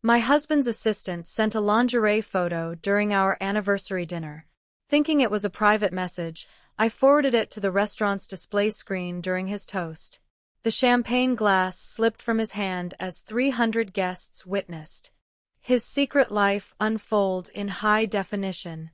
My husband's assistant sent a lingerie photo during our anniversary dinner. Thinking it was a private message, I forwarded it to the restaurant's display screen during his toast. The champagne glass slipped from his hand as 300 guests witnessed his secret life unfold in high definition.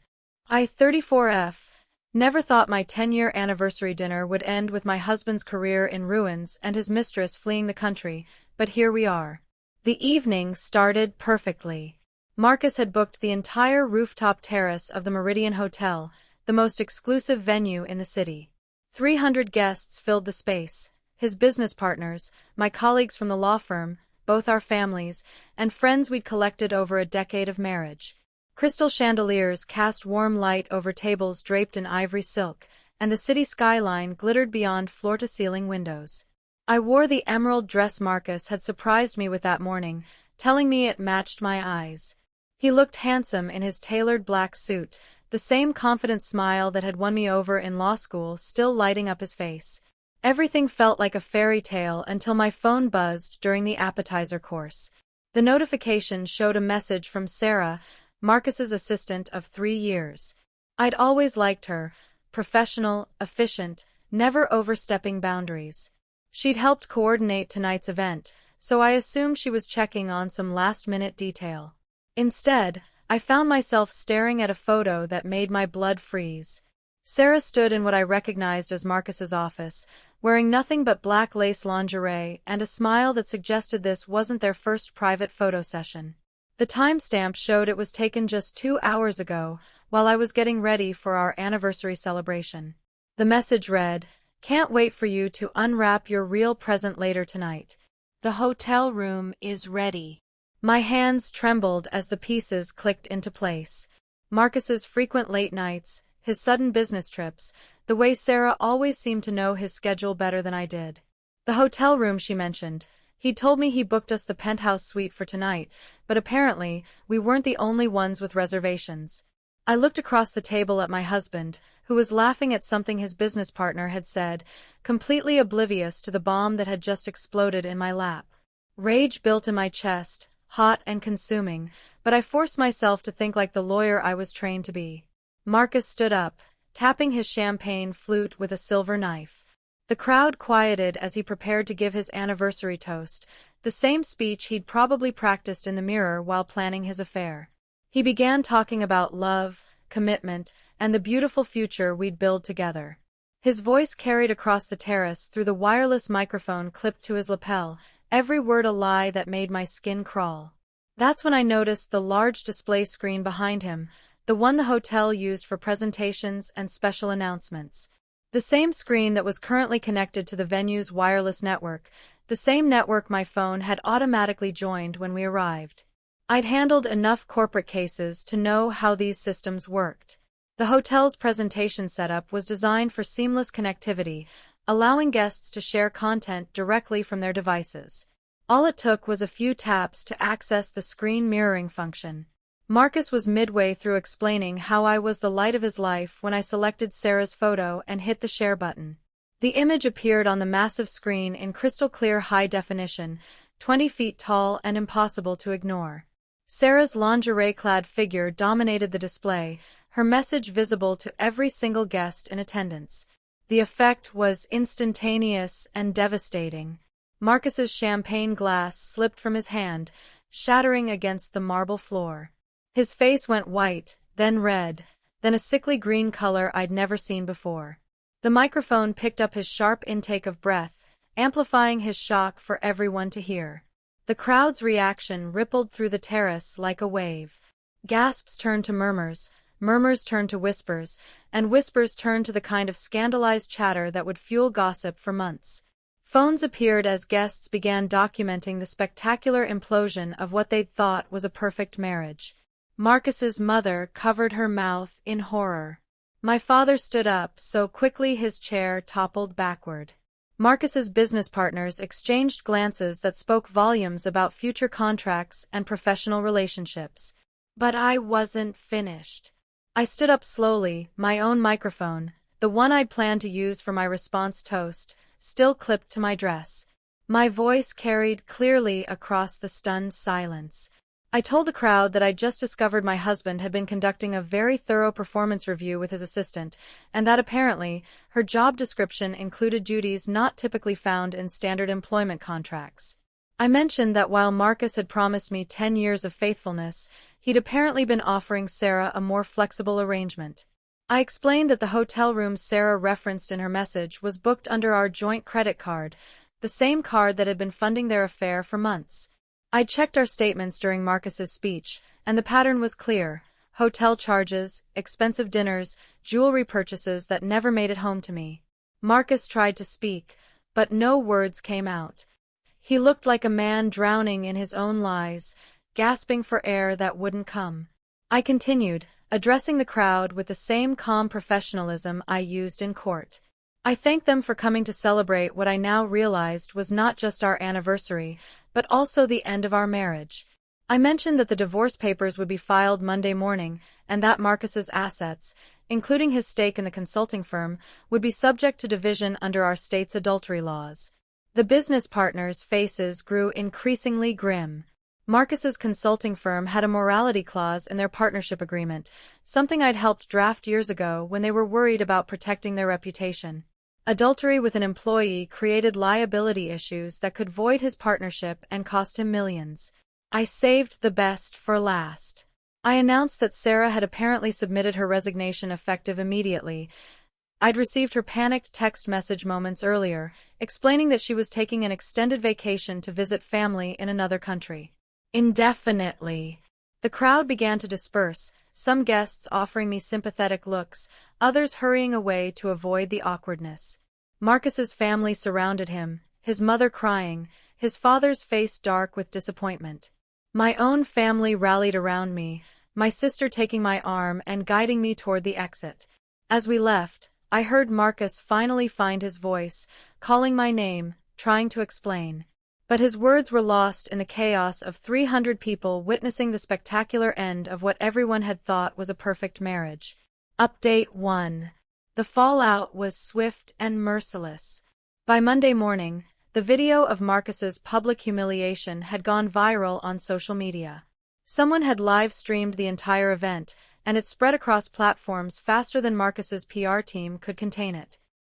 I, 34F, never thought my 10-year anniversary dinner would end with my husband's career in ruins and his mistress fleeing the country, but here we are. The evening started perfectly. Marcus had booked the entire rooftop terrace of the Meridian Hotel, the most exclusive venue in the city. 300 guests filled the space, his business partners, my colleagues from the law firm, both our families, and friends we'd collected over a decade of marriage. Crystal chandeliers cast warm light over tables draped in ivory silk, and the city skyline glittered beyond floor-to-ceiling windows. I wore the emerald dress Marcus had surprised me with that morning, telling me it matched my eyes. He looked handsome in his tailored black suit, the same confident smile that had won me over in law school still lighting up his face. Everything felt like a fairy tale until my phone buzzed during the appetizer course. The notification showed a message from Sarah, Marcus's assistant of 3 years. I'd always liked her, professional, efficient, never overstepping boundaries. She'd helped coordinate tonight's event, so I assumed she was checking on some last-minute detail. Instead, I found myself staring at a photo that made my blood freeze. Sarah stood in what I recognized as Marcus's office, wearing nothing but black lace lingerie and a smile that suggested this wasn't their first private photo session. The timestamp showed it was taken just 2 hours ago, while I was getting ready for our anniversary celebration. The message read, "Can't wait for you to unwrap your real present later tonight. The hotel room is ready." My hands trembled as the pieces clicked into place. Marcus's frequent late nights, his sudden business trips, the way Sarah always seemed to know his schedule better than I did. The hotel room she mentioned. He'd told me he booked us the penthouse suite for tonight, but apparently, we weren't the only ones with reservations. I looked across the table at my husband, who was laughing at something his business partner had said, completely oblivious to the bomb that had just exploded in my lap. Rage built in my chest, hot and consuming, but I forced myself to think like the lawyer I was trained to be. Marcus stood up, tapping his champagne flute with a silver knife. The crowd quieted as he prepared to give his anniversary toast, the same speech he'd probably practiced in the mirror while planning his affair. He began talking about love, commitment, and the beautiful future we'd build together. His voice carried across the terrace through the wireless microphone clipped to his lapel, every word a lie that made my skin crawl. That's when I noticed the large display screen behind him, the one the hotel used for presentations and special announcements. The same screen that was currently connected to the venue's wireless network, the same network my phone had automatically joined when we arrived. I'd handled enough corporate cases to know how these systems worked. The hotel's presentation setup was designed for seamless connectivity, allowing guests to share content directly from their devices. All it took was a few taps to access the screen mirroring function. Marcus was midway through explaining how I was the light of his life when I selected Sarah's photo and hit the share button. The image appeared on the massive screen in crystal clear high definition, 20 feet tall and impossible to ignore. Sarah's lingerie-clad figure dominated the display, her message visible to every single guest in attendance. The effect was instantaneous and devastating. Marcus's champagne glass slipped from his hand, shattering against the marble floor. His face went white, then red, then a sickly green color I'd never seen before. The microphone picked up his sharp intake of breath, amplifying his shock for everyone to hear. The crowd's reaction rippled through the terrace like a wave. Gasps turned to murmurs, murmurs turned to whispers, and whispers turned to the kind of scandalized chatter that would fuel gossip for months. Phones appeared as guests began documenting the spectacular implosion of what they'd thought was a perfect marriage. Marcus's mother covered her mouth in horror. My father stood up so quickly his chair toppled backward. Marcus's business partners exchanged glances that spoke volumes about future contracts and professional relationships. But I wasn't finished. I stood up slowly, my own microphone, the one I'd planned to use for my response toast, still clipped to my dress. My voice carried clearly across the stunned silence. I told the crowd that I'd just discovered my husband had been conducting a very thorough performance review with his assistant, and that apparently, her job description included duties not typically found in standard employment contracts. I mentioned that while Marcus had promised me 10 years of faithfulness, he'd apparently been offering Sarah a more flexible arrangement. I explained that the hotel room Sarah referenced in her message was booked under our joint credit card, the same card that had been funding their affair for months. I checked our statements during Marcus's speech, and the pattern was clear: hotel charges, expensive dinners, jewelry purchases that never made it home to me. Marcus tried to speak, but no words came out. He looked like a man drowning in his own lies, gasping for air that wouldn't come. I continued, addressing the crowd with the same calm professionalism I used in court. I thanked them for coming to celebrate what I now realized was not just our anniversary, but also the end of our marriage. I mentioned that the divorce papers would be filed Monday morning, and that Marcus's assets, including his stake in the consulting firm, would be subject to division under our state's adultery laws. The business partners' faces grew increasingly grim. Marcus's consulting firm had a morality clause in their partnership agreement, something I'd helped draft years ago when they were worried about protecting their reputation. Adultery with an employee created liability issues that could void his partnership and cost him millions. I saved the best for last. I announced that Sarah had apparently submitted her resignation effective immediately. I'd received her panicked text message moments earlier, explaining that she was taking an extended vacation to visit family in another country. Indefinitely. The crowd began to disperse, some guests offering me sympathetic looks, others hurrying away to avoid the awkwardness. Marcus's family surrounded him, his mother crying, his father's face dark with disappointment. My own family rallied around me, my sister taking my arm and guiding me toward the exit. As we left, I heard Marcus finally find his voice, calling my name, trying to explain. But his words were lost in the chaos of 300 people witnessing the spectacular end of what everyone had thought was a perfect marriage. Update 1. The fallout was swift and merciless. By Monday morning, the video of Marcus's public humiliation had gone viral on social media. Someone had live-streamed the entire event, and it spread across platforms faster than Marcus's PR team could contain it.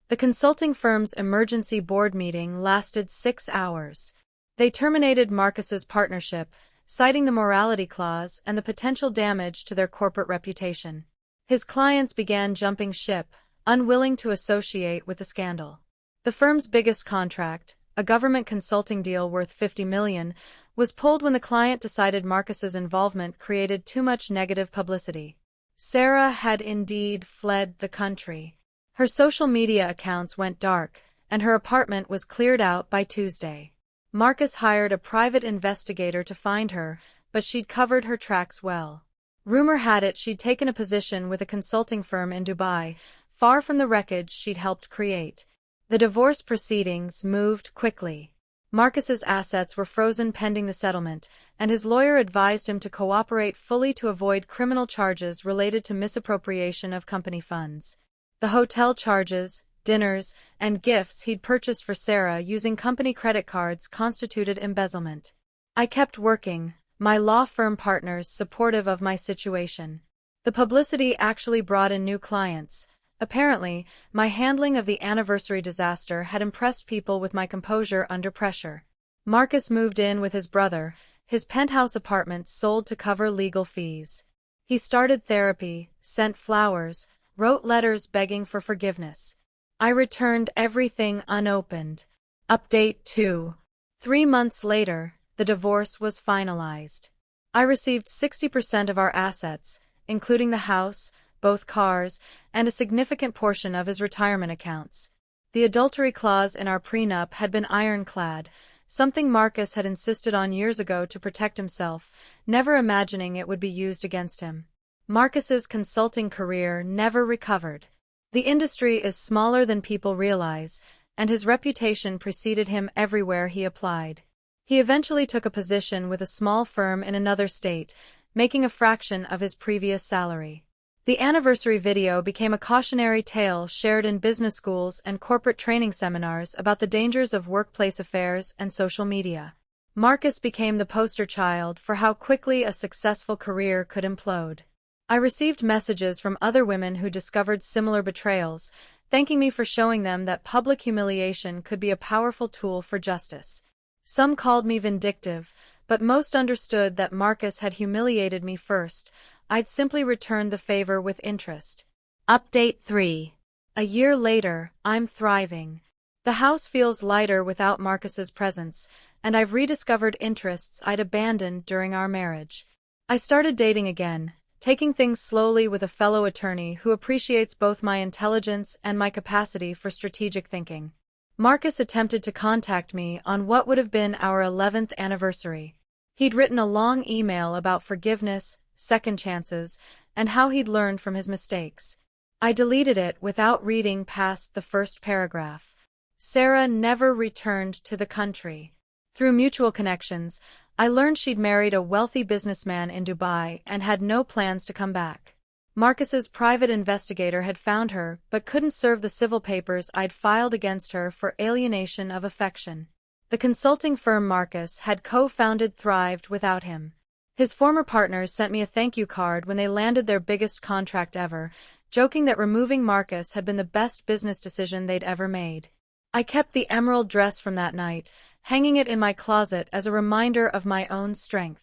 The consulting firm's emergency board meeting lasted 6 hours. They terminated Marcus's partnership, citing the morality clause and the potential damage to their corporate reputation. His clients began jumping ship, unwilling to associate with the scandal. The firm's biggest contract, a government consulting deal worth $50 million, was pulled when the client decided Marcus's involvement created too much negative publicity. Sarah had indeed fled the country. Her social media accounts went dark, and her apartment was cleared out by Tuesday. Marcus hired a private investigator to find her, but she'd covered her tracks well. Rumor had it she'd taken a position with a consulting firm in Dubai, far from the wreckage she'd helped create. The divorce proceedings moved quickly. Marcus's assets were frozen pending the settlement, and his lawyer advised him to cooperate fully to avoid criminal charges related to misappropriation of company funds. The hotel charges, dinners, and gifts he'd purchased for Sarah using company credit cards constituted embezzlement. I kept working, my law firm partners supportive of my situation. The publicity actually brought in new clients. Apparently, my handling of the anniversary disaster had impressed people with my composure under pressure. Marcus moved in with his brother, his penthouse apartment sold to cover legal fees. He started therapy, sent flowers, wrote letters begging for forgiveness. I returned everything unopened. Update 2. 3 months later, the divorce was finalized. I received 60% of our assets, including the house, both cars, and a significant portion of his retirement accounts. The adultery clause in our prenup had been ironclad, something Marcus had insisted on years ago to protect himself, never imagining it would be used against him. Marcus's consulting career never recovered. The industry is smaller than people realize, and his reputation preceded him everywhere he applied. He eventually took a position with a small firm in another state, making a fraction of his previous salary. The anniversary video became a cautionary tale shared in business schools and corporate training seminars about the dangers of workplace affairs and social media. Marcus became the poster child for how quickly a successful career could implode. I received messages from other women who discovered similar betrayals, thanking me for showing them that public humiliation could be a powerful tool for justice. Some called me vindictive, but most understood that Marcus had humiliated me first. I'd simply returned the favor with interest. Update 3. A year later, I'm thriving. The house feels lighter without Marcus's presence, and I've rediscovered interests I'd abandoned during our marriage. I started dating again, taking things slowly with a fellow attorney who appreciates both my intelligence and my capacity for strategic thinking. Marcus attempted to contact me on what would have been our 11th anniversary. He'd written a long email about forgiveness, second chances, and how he'd learned from his mistakes. I deleted it without reading past the first paragraph. Sarah never returned to the country. Through mutual connections, I learned she'd married a wealthy businessman in Dubai and had no plans to come back. Marcus's private investigator had found her but couldn't serve the civil papers I'd filed against her for alienation of affection. The consulting firm Marcus had co-founded thrived without him. His former partners sent me a thank you card when they landed their biggest contract ever, joking that removing Marcus had been the best business decision they'd ever made. I kept the emerald dress from that night, hanging it in my closet as a reminder of my own strength.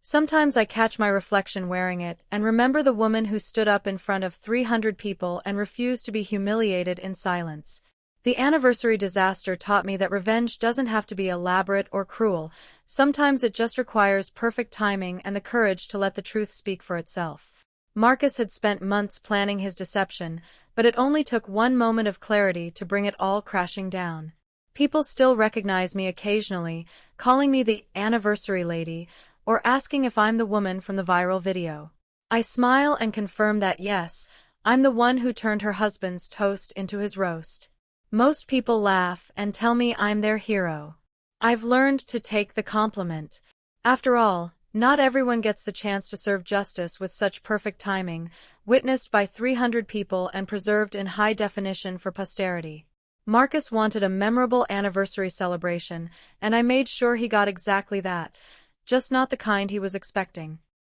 Sometimes I catch my reflection wearing it and remember the woman who stood up in front of 300 people and refused to be humiliated in silence. The anniversary disaster taught me that revenge doesn't have to be elaborate or cruel. Sometimes it just requires perfect timing and the courage to let the truth speak for itself. Marcus had spent months planning his deception, but it only took one moment of clarity to bring it all crashing down. People still recognize me occasionally, calling me the anniversary lady, or asking if I'm the woman from the viral video. I smile and confirm that yes, I'm the one who turned her husband's toast into his roast. Most people laugh and tell me I'm their hero. I've learned to take the compliment. After all, not everyone gets the chance to serve justice with such perfect timing, witnessed by 300 people and preserved in high definition for posterity. Marcus wanted a memorable anniversary celebration, and I made sure he got exactly that, just not the kind he was expecting.